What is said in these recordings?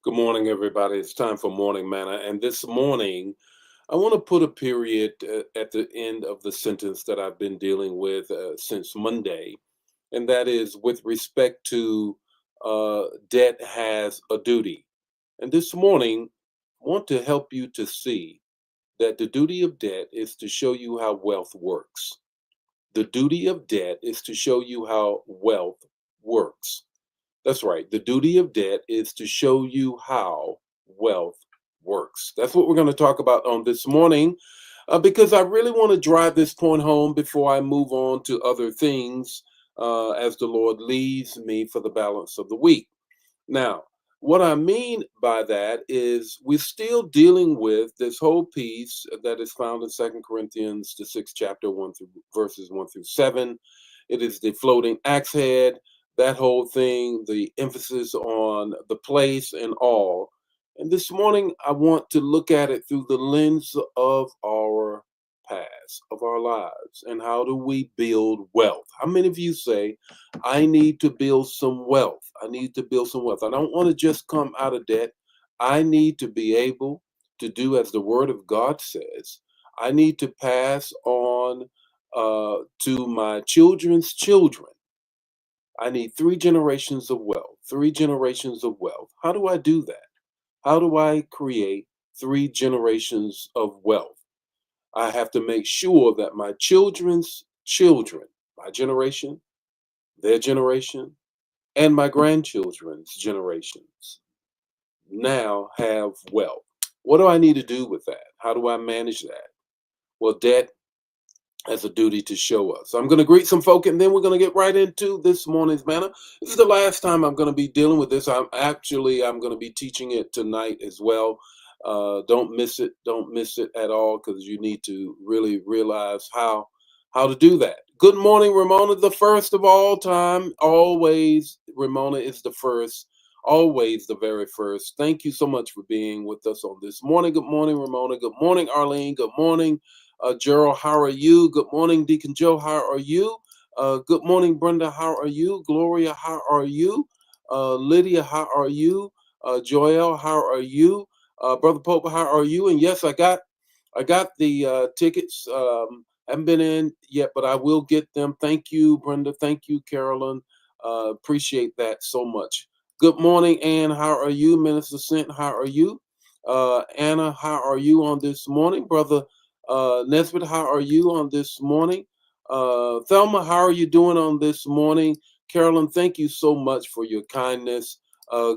Good morning, everybody. It's time for Morning Manna. And this morning, I want to put a period at the end of the sentence that I've been dealing with since Monday. And that is with respect to debt has a duty. And this morning, I want to help you to see that the duty of debt is to show you how wealth works. The duty of debt is to show you how wealth works. That's right. The duty of debt is to show you how wealth works. That's what we're going to talk about on this morning because I really want to drive this point home before I move on to other things as the Lord leads me for the balance of the week. Now, what I mean by that is we're still dealing with this whole piece that is found in Second Corinthians, the sixth chapter, one through verses 1 through 7. It is the floating axe head, that whole thing, the emphasis on the place and all. And this morning, I want to look at it through the lens of our past, of our lives, and how do we build wealth? How many of you say, I need to build some wealth. I need to build some wealth. I don't want to just come out of debt. I need to be able to do as the word of God says. I need to pass on to my children's children. I need three generations of wealth, three generations of wealth. How do I do that? How do I create three generations of wealth? I have to make sure that my children's children, my generation, their generation, and my grandchildren's generations now have wealth. What do I need to do with that? How do I manage that? Well, debt has a duty to show us. I'm going to greet some folk and then we're going to get right into this morning's manna. This is the last time I'm going to be dealing with this. I'm going to be teaching it tonight as well. Don't miss it. Don't miss it at all because you need to really realize how to do that. Good morning, Ramona, the first of all time. Always, Ramona is the first. Always the very first. Thank you so much for being with us on this morning. Good morning, Ramona. Good morning, Arlene. Good morning, Gerald, how are you? Good morning, Deacon Joe. How are you? Good morning, Brenda. How are you? Gloria, how are you? Lydia, how are you? Joel, how are you? Brother Pope, how are you? And yes, I got the tickets. Haven't been in yet, but I will get them. Thank you, Brenda. Thank you, Carolyn. Appreciate that so much. Good morning, Ann. How are you? Minister Sent, how are you? Anna, how are you on this morning? Brother Nesbitt, how are you on this morning? Thelma, how are you doing on this morning? Carolyn, thank you so much for your kindness.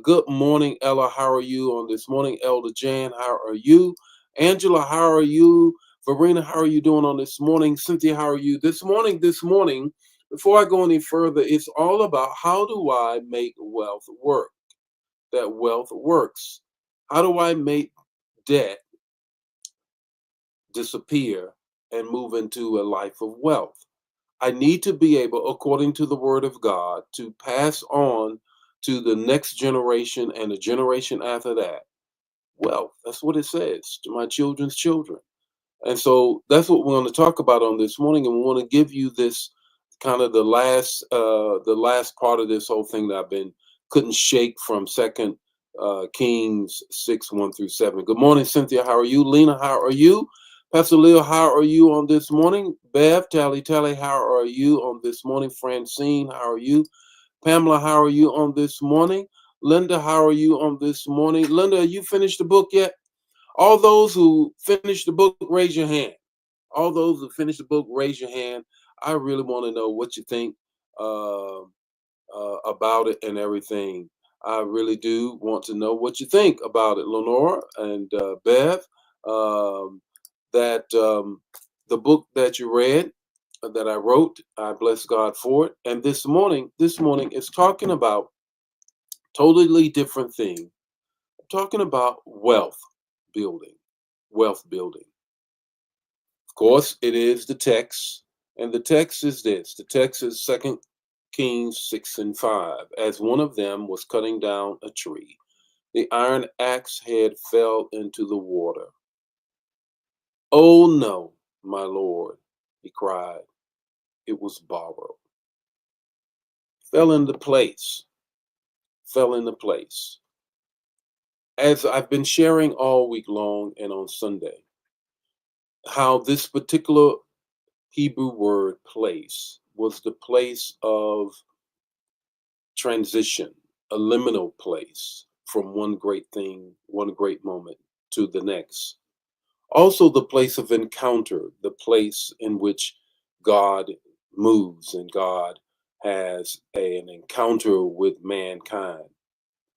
Good morning, Ella. How are you on this morning? Elder Jan, how are you? Angela, how are you? Verena, how are you doing on this morning? Cynthia, how are you? This morning, before I go any further, it's all about how do I make wealth work? That wealth works. How do I make debt disappear and move into a life of wealth? I need to be able, according to the word of God, to pass on to the next generation and the generation after that wealth. That's what it says, to my children's children. And so that's what we're going to talk about on this morning. And we want to give you this kind of the last part of this whole thing that I've been couldn't shake from Second Kings 6, 1 through 7. Good morning, Cynthia. How are you? Lena, how are you? Pastor Leo, how are you on this morning? Bev, Tally, how are you on this morning? Francine, how are you? Pamela, how are you on this morning? Linda, how are you on this morning? Linda, you finished the book yet? All those who finished the book, raise your hand. All those who finished the book, raise your hand. I really want to know what you think uh, about it and everything. I really do want to know what you think about it, Lenora and Bev. Um, that the book that you read, that I wrote, I bless God for it. And this morning is talking about totally different thing. Talking about building, wealth building. Of course, it is the text, and the text is this. The text is 2 Kings 6 and 5. As one of them was cutting down a tree, the iron axe head fell into the water. Oh no, my lord, he cried. It was borrowed. Fell into place, fell into place. As I've been sharing all week long and on Sunday, how this particular Hebrew word place was the place of transition, a liminal place from one great thing, one great moment to the next. Also, the place of encounter, the place in which God moves and God has an encounter with mankind.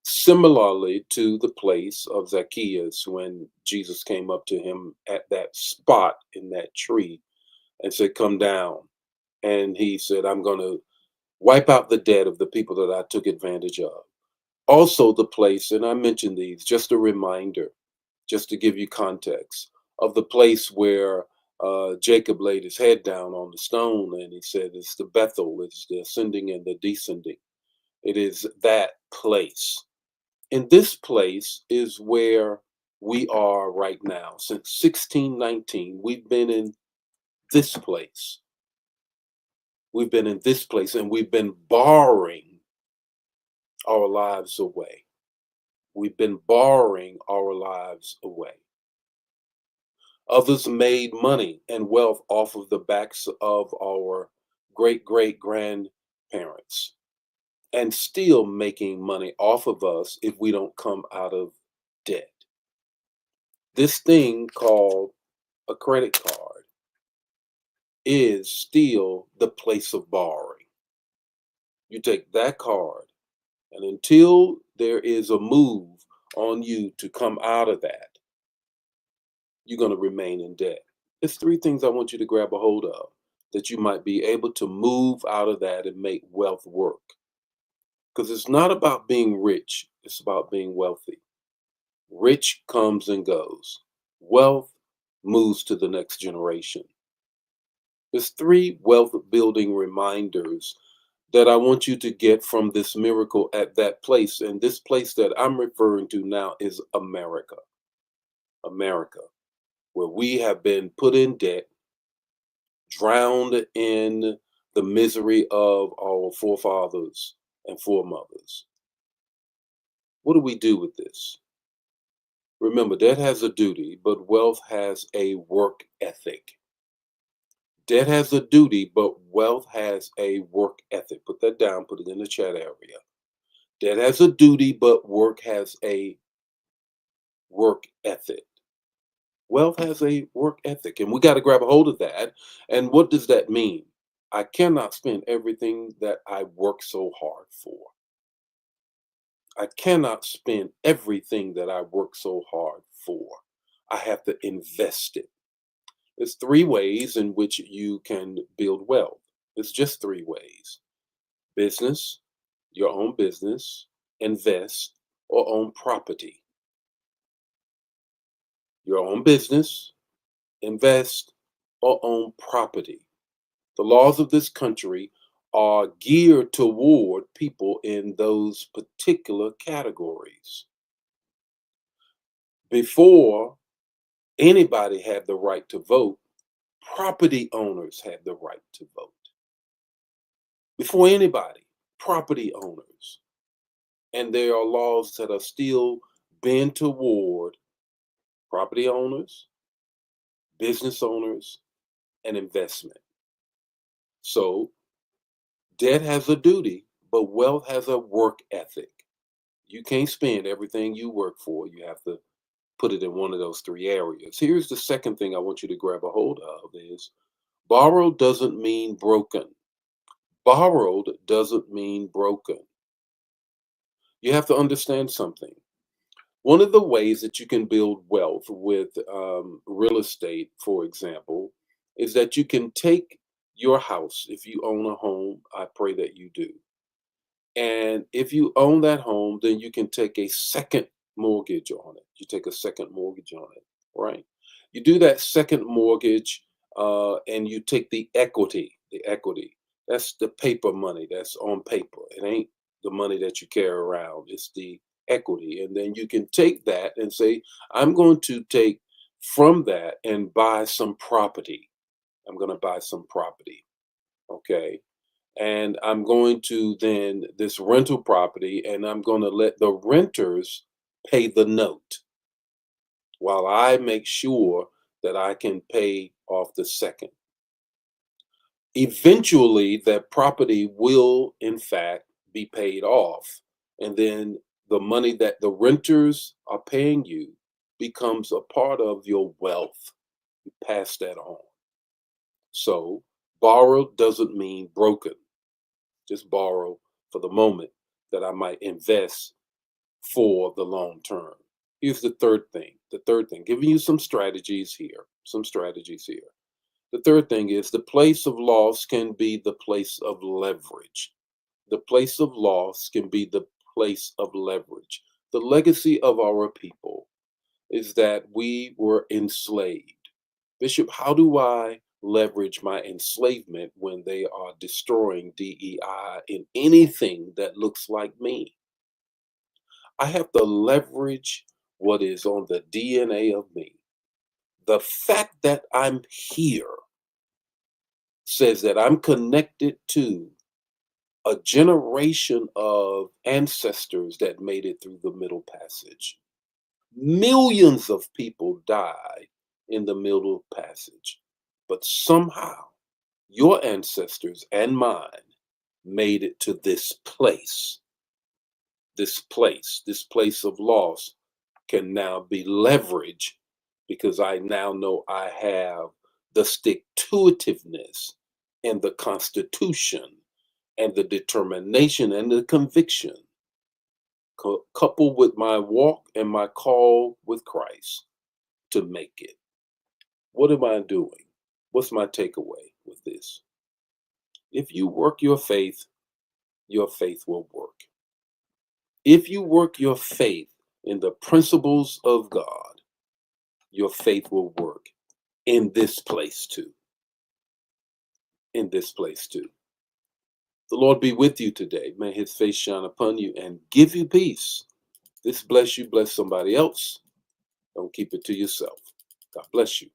Similarly to the place of Zacchaeus when Jesus came up to him at that spot in that tree and said, "Come down." And he said, "I'm going to wipe out the debt of the people that I took advantage of." Also, the place, and I mentioned these, just a reminder, just to give you context, of the place where Jacob laid his head down on the stone and he said, "It's the Bethel, it's the ascending and the descending." It is that place. And this place is where we are right now. Since 1619, we've been in this place. We've been in this place and we've been borrowing our lives away. We've been borrowing our lives away. Others made money and wealth off of the backs of our great great grandparents and still making money off of us if we don't come out of debt. This thing called a credit card is still the place of borrowing. You take that card, and until there is a move on you to come out of that, you're going to remain in debt. There's three things I want you to grab a hold of that you might be able to move out of that and make wealth work. Because it's not about being rich, it's about being wealthy. Rich comes and goes, wealth moves to the next generation. There's three wealth building reminders that I want you to get from this miracle at that place. And this place that I'm referring to now is America. America, where we have been put in debt, drowned in the misery of our forefathers and foremothers. What do we do with this? Remember, debt has a duty, but wealth has a work ethic. Debt has a duty, but wealth has a work ethic. Put that down, put it in the chat area. Debt has a duty, but work has a work ethic. Wealth has a work ethic, and we got to grab a hold of that. And what does that mean? I cannot spend everything that I work so hard for. I cannot spend everything that I work so hard for. I have to invest it. There's three ways in which you can build wealth. It's just three ways: business, your own business, invest, or own property. Your own business, invest, or own property. The laws of this country are geared toward people in those particular categories. Before anybody had the right to vote, property owners had the right to vote. Before anybody, property owners. And there are laws that are still bent toward property owners, business owners, and investment. So debt has a duty, but wealth has a work ethic. You can't spend everything you work for. You have to put it in one of those three areas. Here's the second thing I want you to grab a hold of is borrowed doesn't mean broken. Borrowed doesn't mean broken. You have to understand something. One of the ways that you can build wealth with real estate, for example, is that you can take your house. If you own a home, I pray that you do. And if you own that home, then you can take a second mortgage on it. You take a second mortgage on it, right? You do that second mortgage, and you take the equity. The equity. That's the paper money that's on paper. It ain't the money that you carry around. It's the equity. And then you can take that and say, I'm going to take from that and buy some property. I'm going to buy some property. Okay, and I'm going to then this rental property and I'm going to let the renters pay the note while I make sure that I can pay off the second. Eventually, that property will, in fact, be paid off. And then the money that the renters are paying you becomes a part of your wealth. You pass that on. So, borrowed doesn't mean broken. Just borrow for the moment that I might invest for the long term. Here's the third thing. The third thing, giving you some strategies here. Some strategies here. The third thing is the place of loss can be the place of leverage. The place of loss can be the place of leverage. The legacy of our people is that we were enslaved. Bishop, how do I leverage my enslavement when they are destroying DEI in anything that looks like me? I have to leverage what is on the DNA of me. The fact that I'm here says that I'm connected to a generation of ancestors that made it through the Middle Passage. Millions of people died in the Middle Passage, but somehow your ancestors and mine made it to this place. This place of loss can now be leveraged because I now know I have the stick to itiveness and the constitution and the determination and the conviction, coupled with my walk and my call with Christ to make it. What am I doing? What's my takeaway with this? If you work your faith will work. If you work your faith in the principles of God, your faith will work in this place too. In this place too. The Lord be with you today. May his face shine upon you and give you peace. This bless you, bless somebody else. Don't keep it to yourself. God bless you.